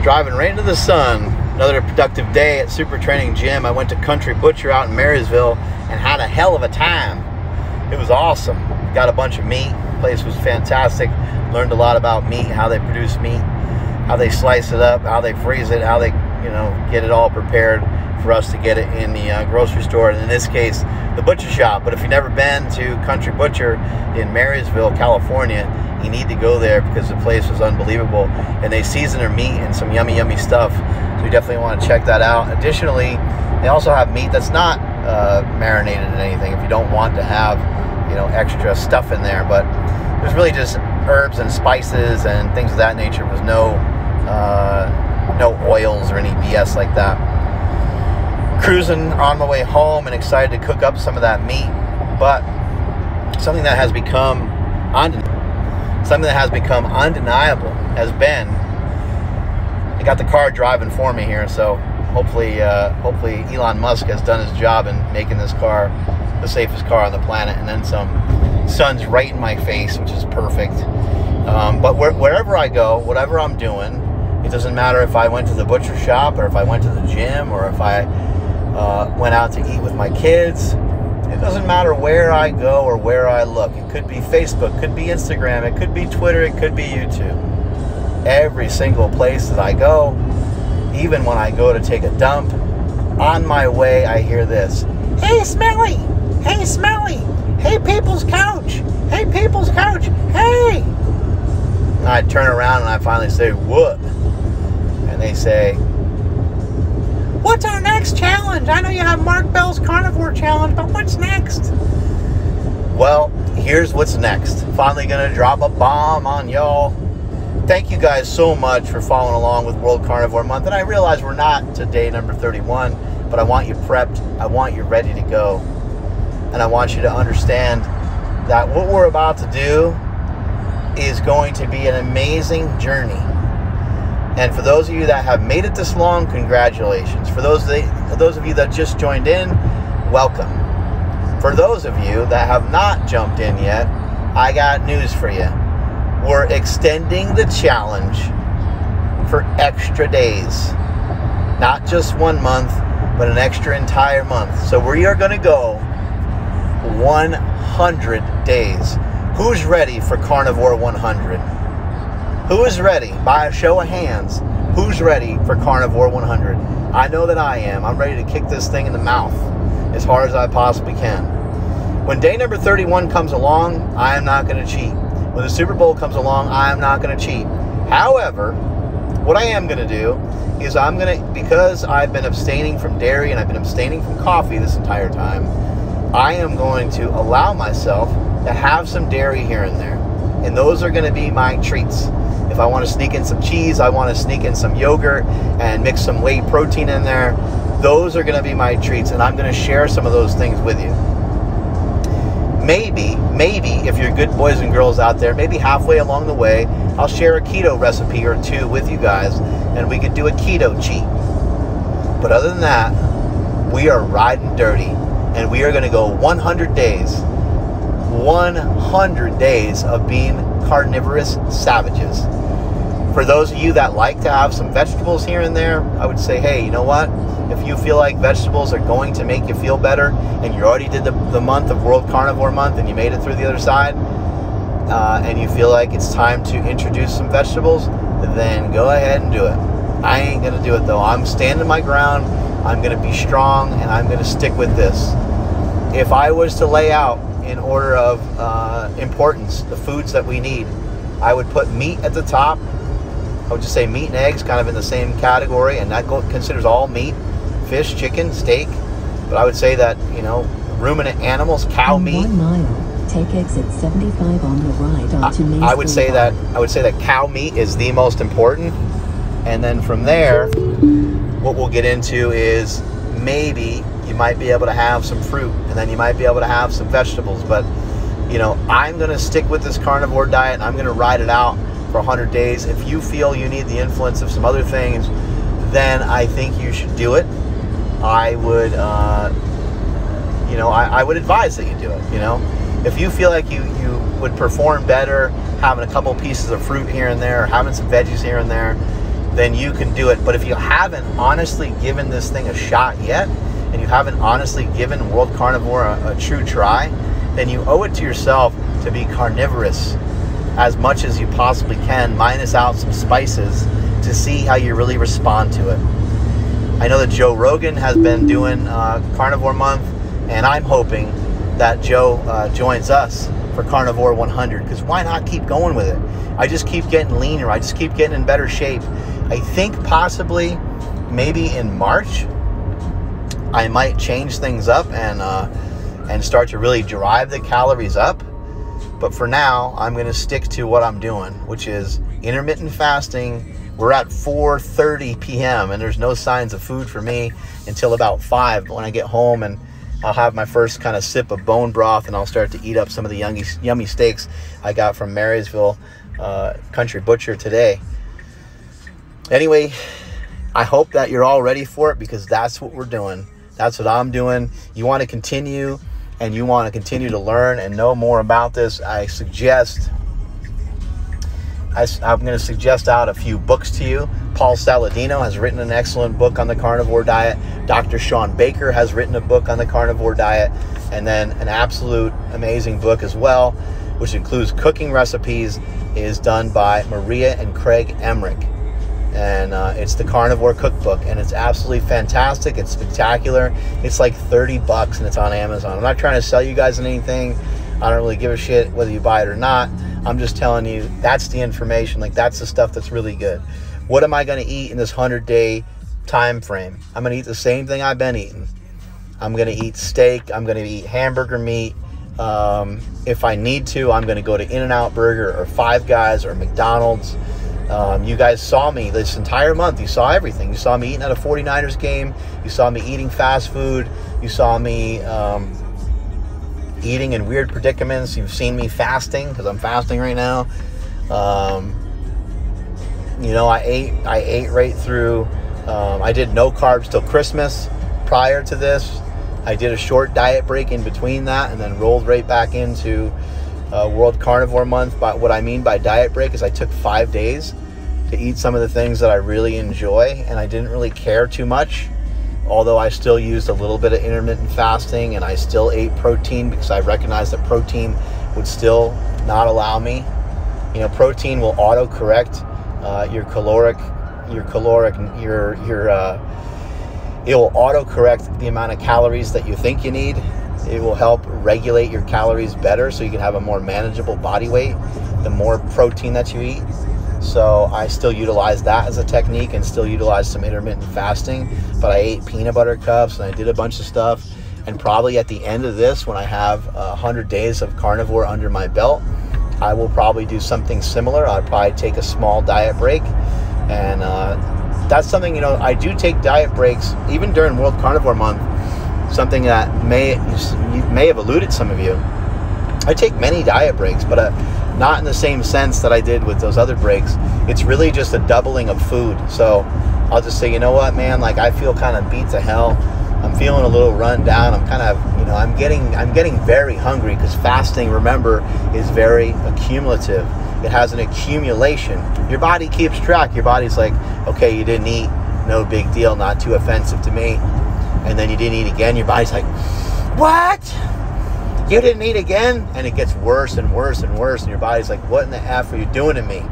Driving right into the sun. Another productive day at Super Training Gym. I went to Country Butcher out in Marysville and had a hell of a time. It was awesome. Got a bunch of meat. The place was fantastic. Learned a lot about meat, how they produce meat, how they slice it up, how they freeze it, how they, get it all prepared for us to get it in the grocery store, and in this case, the butcher shop. But if you've never been to Country Butcher in Marysville, California, you need to go there because the place was unbelievable, and they season their meat and some yummy, yummy stuff. So you definitely want to check that out. Additionally, they also have meat that's not marinated in anything if you don't want to have, extra stuff in there. But there's really just herbs and spices and things of that nature. With no oils or any BS like that. Cruising on my way home and excited to cook up some of that meat, but something that has become undeniable has been, I got the car driving for me here, so hopefully Elon Musk has done his job in making this car the safest car on the planet, and then some. Sun's right in my face, which is perfect. But wherever I go, whatever I'm doing, it doesn't matter if I went to the butcher shop or if I went to the gym or if I went out to eat with my kids. It doesn't matter where I go or where I look. It could be Facebook, could be Instagram, it could be Twitter, it could be YouTube. Every single place that I go, even when I go to take a dump, on my way I hear this. Hey, Smelly! Hey, Smelly! Hey, People's Couch! Hey, People's Couch! Hey! And I turn around and I finally say, what? And they say, what's our next challenge? I know you have Mark Bell's Carnivore Challenge, but what's next? Well, here's what's next. Finally gonna drop a bomb on y'all. Thank you guys so much for following along with World Carnivore Month. And I realize we're not to day number 31, but I want you prepped. I want you ready to go. And I want you to understand that what we're about to do is going to be an amazing journey. And for those of you that have made it this long, congratulations. For those of you that just joined in, welcome. For those of you that have not jumped in yet, I got news for you. We're extending the challenge for extra days. Not just 1 month, but an extra entire month. So we are going to go 100 days. Who's ready for Carnivore 100? Who is ready? By a show of hands, who's ready for Carnivore 100? I know that I am. I'm ready to kick this thing in the mouth as hard as I possibly can. When day number 31 comes along, I am not going to cheat. When the Super Bowl comes along, I am not going to cheat. However, what I am going to do is because I've been abstaining from dairy and I've been abstaining from coffee this entire time, I am going to allow myself to have some dairy here and there. And those are going to be my treats. If I want to sneak in some cheese, I want to sneak in some yogurt and mix some whey protein in there. Those are going to be my treats, and I'm going to share some of those things with you. Maybe, if you're good boys and girls out there, maybe halfway along the way, I'll share a keto recipe or two with you guys, and we could do a keto cheat. But other than that, we are riding dirty, and we are going to go 100 days. 100 days of being carnivorous savages. For those of you that like to have some vegetables here and there, I would say, hey, you know what? If you feel like vegetables are going to make you feel better, and you already did the month of World Carnivore Month and you made it through the other side, and you feel like it's time to introduce some vegetables, then go ahead and do it. I ain't going to do it though. I'm standing my ground. I'm going to be strong, and I'm going to stick with this. If I was to lay out in order of importance the foods that we need, I would put meat at the top. I would just say meat and eggs kind of in the same category, and that considers all meat, fish, chicken, steak. But I would say that, ruminant animals, cow meat. 1 mile, take exit 75 on the right onto Mace I would say that cow meat is the most important. And then from there, what we'll get into is maybe you might be able to have some fruit, and then you might be able to have some vegetables. But, I'm going to stick with this carnivore diet, and I'm going to ride it out for 100 days. If you feel you need the influence of some other things, then I think you should do it. I would, I would advise that you do it, If you feel like you would perform better having a couple pieces of fruit here and there, or having some veggies here and there, then you can do it. But if you haven't honestly given this thing a shot yet, and you haven't honestly given World Carnivore a true try, then you owe it to yourself to be carnivorous as much as you possibly can, minus out some spices, to see how you really respond to it. I know that Joe Rogan has been doing Carnivore Month, and I'm hoping that Joe joins us for Carnivore 100, because why not keep going with it? I just keep getting leaner. I just keep getting in better shape. I think possibly maybe in March I might change things up and start to really drive the calories up. But for now, I'm going to stick to what I'm doing, which is intermittent fasting. We're at 4:30 p.m. and there's no signs of food for me until about 5 when I get home, and I'll have my first kind of sip of bone broth, and I'll start to eat up some of the yummy steaks I got from Marysville Country Butcher today. Anyway, I hope that you're all ready for it, because that's what we're doing. That's what I'm doing. You want to continue, and you want to continue to learn and know more about this, I'm going to suggest out a few books to you. Paul Saladino has written an excellent book on the carnivore diet. Dr. Sean Baker has written a book on the carnivore diet. And then an absolute amazing book as well, which includes cooking recipes, is done by Maria and Craig Emmerich. And it's the Carnivore Cookbook, and it's absolutely fantastic. It's spectacular. It's like $30 and it's on Amazon. I'm not trying to sell you guys anything. I don't really give a shit whether you buy it or not. I'm just telling you, that's the information. Like, that's the stuff that's really good. What am I going to eat in this 100-day time frame? I'm going to eat the same thing I've been eating. I'm going to eat steak. I'm going to eat hamburger meat. If I need to, I'm going to go to In-N-Out Burger or Five Guys or McDonald's. You guys saw me this entire month. You saw everything. You saw me eating at a 49ers game. You saw me eating fast food. You saw me eating in weird predicaments. You've seen me fasting, because I'm fasting right now. You know, I ate right through. I did no carbs till Christmas. Prior to this, I did a short diet break in between that, and then rolled right back into World Carnivore Month. But what I mean by diet break is I took 5 days to eat some of the things that I really enjoy, and I didn't really care too much, although I still used a little bit of intermittent fasting, and I still ate protein because I recognized that protein would still not allow me. You know, protein will auto-correct it will auto-correct the amount of calories that you think you need. It will help regulate your calories better so you can have a more manageable body weight the more protein that you eat. So I still utilize that as a technique, and still utilize some intermittent fasting. But I ate peanut butter cups, and I did a bunch of stuff. And probably at the end of this, when I have 100 days of carnivore under my belt, I will probably do something similar. I'll probably take a small diet break. And that's something, you know, I do take diet breaks even during World Carnivore Month. Something that you may have eluded, some of you. I take many diet breaks, but not in the same sense that I did with those other breaks. It's really just a doubling of food. So I'll just say, you know what, man, like, I feel kind of beat to hell. I'm feeling a little run down. I'm kind of, you know, I'm getting very hungry, because fasting, remember, is very accumulative. It has an accumulation. Your body keeps track. Your body's like, okay, you didn't eat, no big deal, not too offensive to me. And then you didn't eat again. Your body's like, what? You didn't eat again? And it gets worse and worse and worse. And your body's like, what in the F are you doing to me?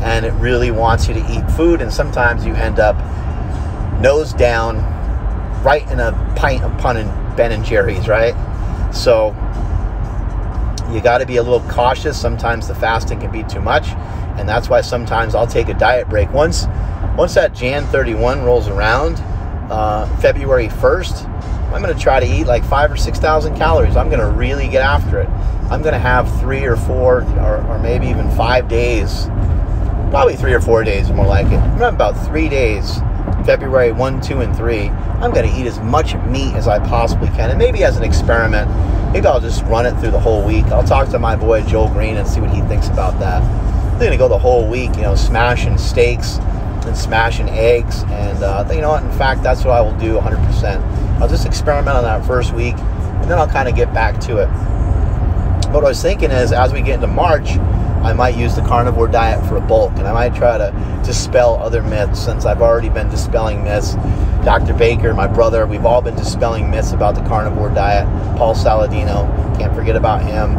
And it really wants you to eat food. And sometimes you end up nose down right in a pint of Ben and Jerry's, right? So you got to be a little cautious. Sometimes the fasting can be too much. And that's why sometimes I'll take a diet break. Once that Jan 31 rolls around, February 1st, I'm going to try to eat like 5,000 or 6,000 calories. I'm going to really get after it. I'm going to have 3 or 4 or maybe even 5 days, probably 3 or 4 days more like it. I'm going to have about 3 days, February 1, 2, and 3. I'm going to eat as much meat as I possibly can. And maybe as an experiment, maybe I'll just run it through the whole week. I'll talk to my boy Joel Green and see what he thinks about that. I'm going to go the whole week, you know, smashing steaks and smashing eggs. And you know what? In fact, that's what I will do 100%. I'll just experiment on that first week, and then I'll kind of get back to it. But what I was thinking is, as we get into March, I might use the carnivore diet for a bulk, and I might try to dispel other myths, since I've already been dispelling myths. Dr. Baker, my brother, we've all been dispelling myths about the carnivore diet. Paul Saladino, can't forget about him.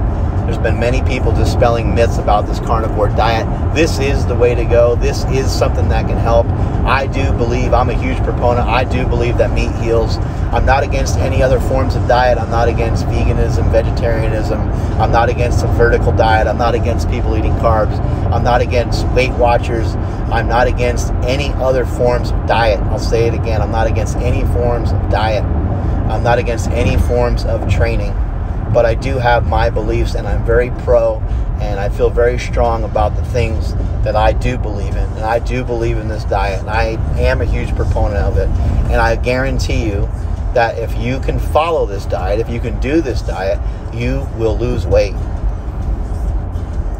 There's been many people dispelling myths about this carnivore diet. This is the way to go. This is something that can help. I do believe, I'm a huge proponent, I do believe that meat heals. I'm not against any other forms of diet. I'm not against veganism, vegetarianism. I'm not against a vertical diet. I'm not against people eating carbs. I'm not against Weight Watchers. I'm not against any other forms of diet. I'll say it again. I'm not against any forms of diet. I'm not against any forms of training. But I do have my beliefs, and I'm very pro, and I feel very strong about the things that I do believe in. And I do believe in this diet, and I am a huge proponent of it. And I guarantee you that if you can follow this diet, if you can do this diet, you will lose weight.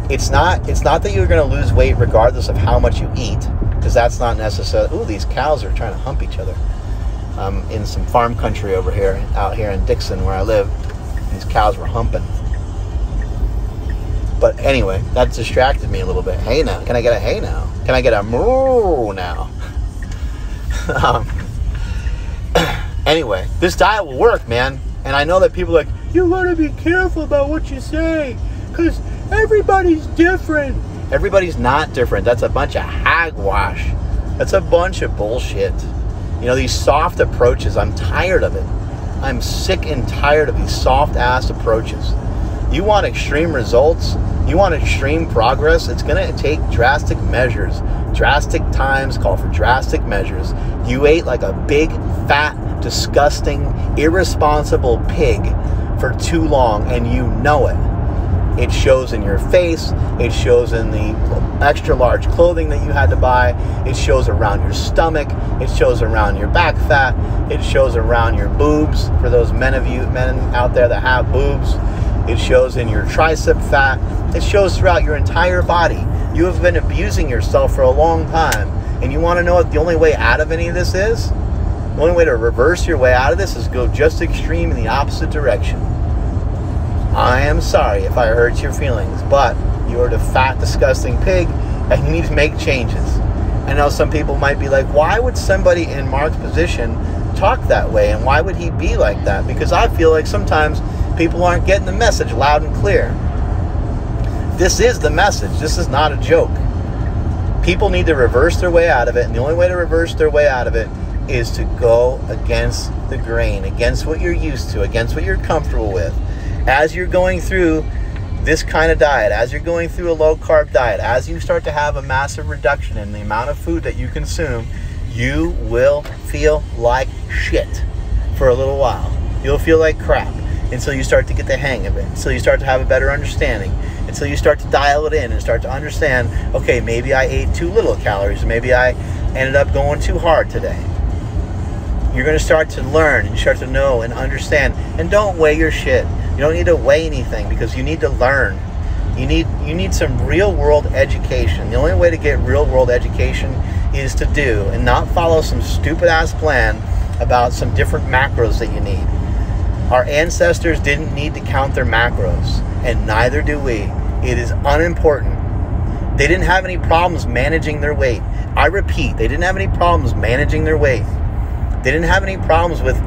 It's not that you're going to lose weight regardless of how much you eat, because that's not necessary. Ooh, these cows are trying to hump each other. I'm in some farm country over here, out here in Dixon where I live. These cows were humping. But anyway, that distracted me a little bit. Hey now. Can I get a hey now? Can I get a moo now? Anyway, this diet will work, man. And I know that people are like, you want to be careful about what you say, because everybody's different. Everybody's not different. That's a bunch of hogwash. That's a bunch of bullshit. You know, these soft approaches, I'm tired of it. I'm sick and tired of these soft-ass approaches. You want extreme results? You want extreme progress? It's going to take drastic measures. Drastic times call for drastic measures. You ate like a big, fat, disgusting, irresponsible pig for too long, and you know it. It shows in your face. It shows in the extra large clothing that you had to buy. It shows around your stomach. It shows around your back fat. It shows around your boobs, for those men out there that have boobs. It shows in your tricep fat. It shows throughout your entire body. You have been abusing yourself for a long time, and you want to know what the only way out of any of this is? The only way to reverse your way out of this is go just extreme in the opposite direction. I am sorry if I hurt your feelings, but you're the fat, disgusting pig, and you need to make changes. I know some people might be like, why would somebody in Mark's position talk that way, and why would he be like that? Because I feel like sometimes people aren't getting the message loud and clear. This is the message. This is not a joke. People need to reverse their way out of it, and the only way to reverse their way out of it is to go against the grain, against what you're used to, against what you're comfortable with. As you're going through this kind of diet, as you're going through a low-carb diet, as you start to have a massive reduction in the amount of food that you consume, you will feel like shit for a little while. You'll feel like crap until you start to get the hang of it, until you start to have a better understanding, until you start to dial it in and start to understand, okay, maybe I ate too little calories, maybe I ended up going too hard today. You're going to start to learn and start to know and understand. And don't weigh your shit. You don't need to weigh anything, because you need to learn. You need some real-world education. The only way to get real-world education is to do and not follow some stupid-ass plan about some different macros that you need. Our ancestors didn't need to count their macros, and neither do we. It is unimportant. They didn't have any problems managing their weight. I repeat, they didn't have any problems managing their weight. They didn't have any problems with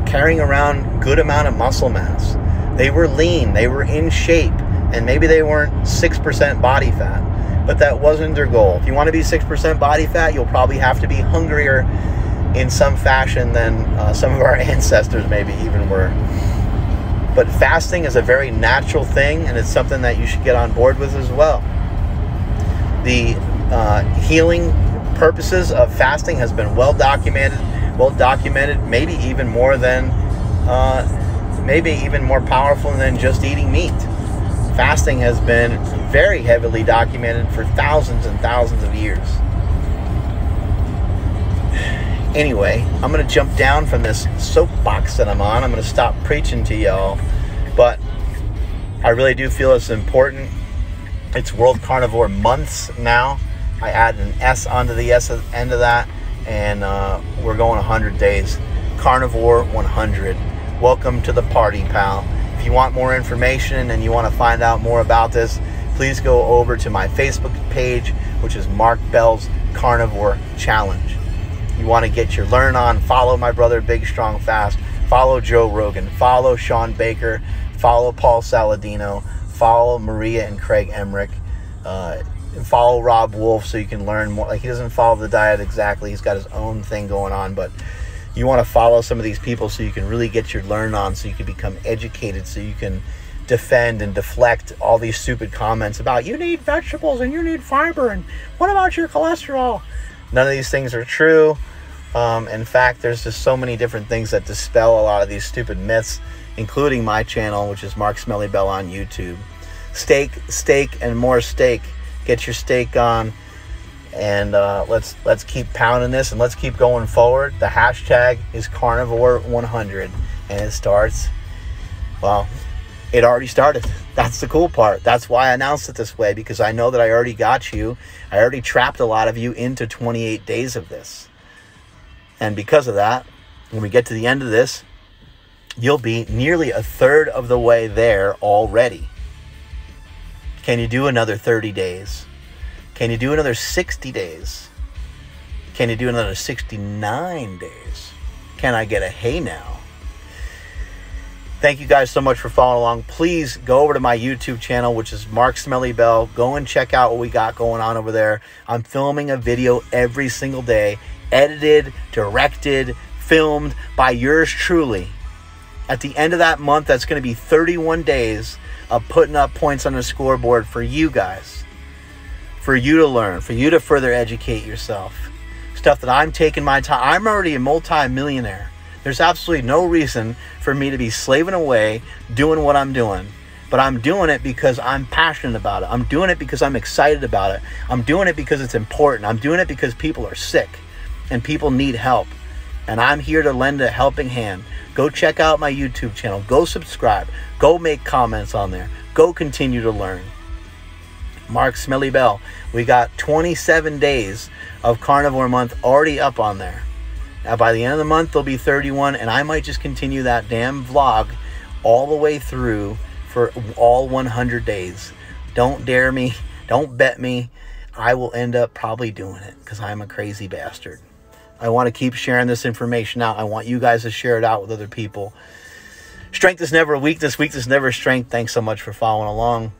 carrying around good amount of muscle mass. They were lean, they were in shape, and maybe they weren't 6% body fat, but that wasn't their goal. If you want to be 6% body fat, you'll probably have to be hungrier in some fashion than some of our ancestors maybe even were. But fasting is a very natural thing, and it's something that you should get on board with as well. The healing purposes of fasting has been well documented, maybe even more powerful than just eating meat. Fasting has been very heavily documented for thousands and thousands of years. Anyway, I'm going to jump down from this soapbox that I'm on. I'm going to stop preaching to y'all, but I really do feel it's important. It's World Carnivore Months now. I added an S onto the S end of that, and we're going 100 days. Carnivore 100. Welcome to the party, pal. If you want more information and you want to find out more about this, please go over to my Facebook page, which is Mark Bell's Carnivore Challenge. You want to get your learn on, follow my brother Big Strong Fast, follow Joe Rogan, follow Sean Baker, follow Paul Saladino, follow Maria and Craig Emmerich, and follow Rob Wolf so you can learn more. Like, he doesn't follow the diet exactly, he's got his own thing going on, but you want to follow some of these people so you can really get your learn on, so you can become educated, so you can defend and deflect all these stupid comments about you need vegetables and you need fiber and what about your cholesterol. None of these things are true. In fact, there's just so many different things that dispel a lot of these stupid myths, including my channel, which is Mark Smelly Bell on YouTube. Steak, and more steak. Get your steak on, and let's keep pounding this, and let's keep going forward. The hashtag is Carnivore100, and it starts, well, it already started. That's the cool part. That's why I announced it this way, because I know that I already got you. I already trapped a lot of you into 28 days of this. And because of that, when we get to the end of this, you'll be nearly a third of the way there already. Can you do another 30 days? Can you do another 60 days? Can you do another 69 days? Can I get a hey now? Thank you guys so much for following along. Please go over to my YouTube channel, which is Mark Smelly Bell. Go and check out what we got going on over there. I'm filming a video every single day, edited, directed, filmed by yours truly. At the end of that month, that's going to be 31 days of putting up points on the scoreboard for you guys, for you to learn, for you to further educate yourself. Stuff that I'm taking my time. I'm already a multi-millionaire. There's absolutely no reason for me to be slaving away doing what I'm doing. But I'm doing it because I'm passionate about it. I'm doing it because I'm excited about it. I'm doing it because it's important. I'm doing it because people are sick and people need help. And I'm here to lend a helping hand. Go check out my YouTube channel. Go subscribe. Go make comments on there. Go continue to learn. Mark Smelly Bell. We got 27 days of Carnivore Month already up on there. Now, by the end of the month, there'll be 31, and I might just continue that damn vlog all the way through for all 100 days. Don't dare me. Don't bet me. I will end up probably doing it because I'm a crazy bastard. I want to keep sharing this information out. I want you guys to share it out with other people. Strength is never a weakness. Weakness is never strength. Thanks so much for following along.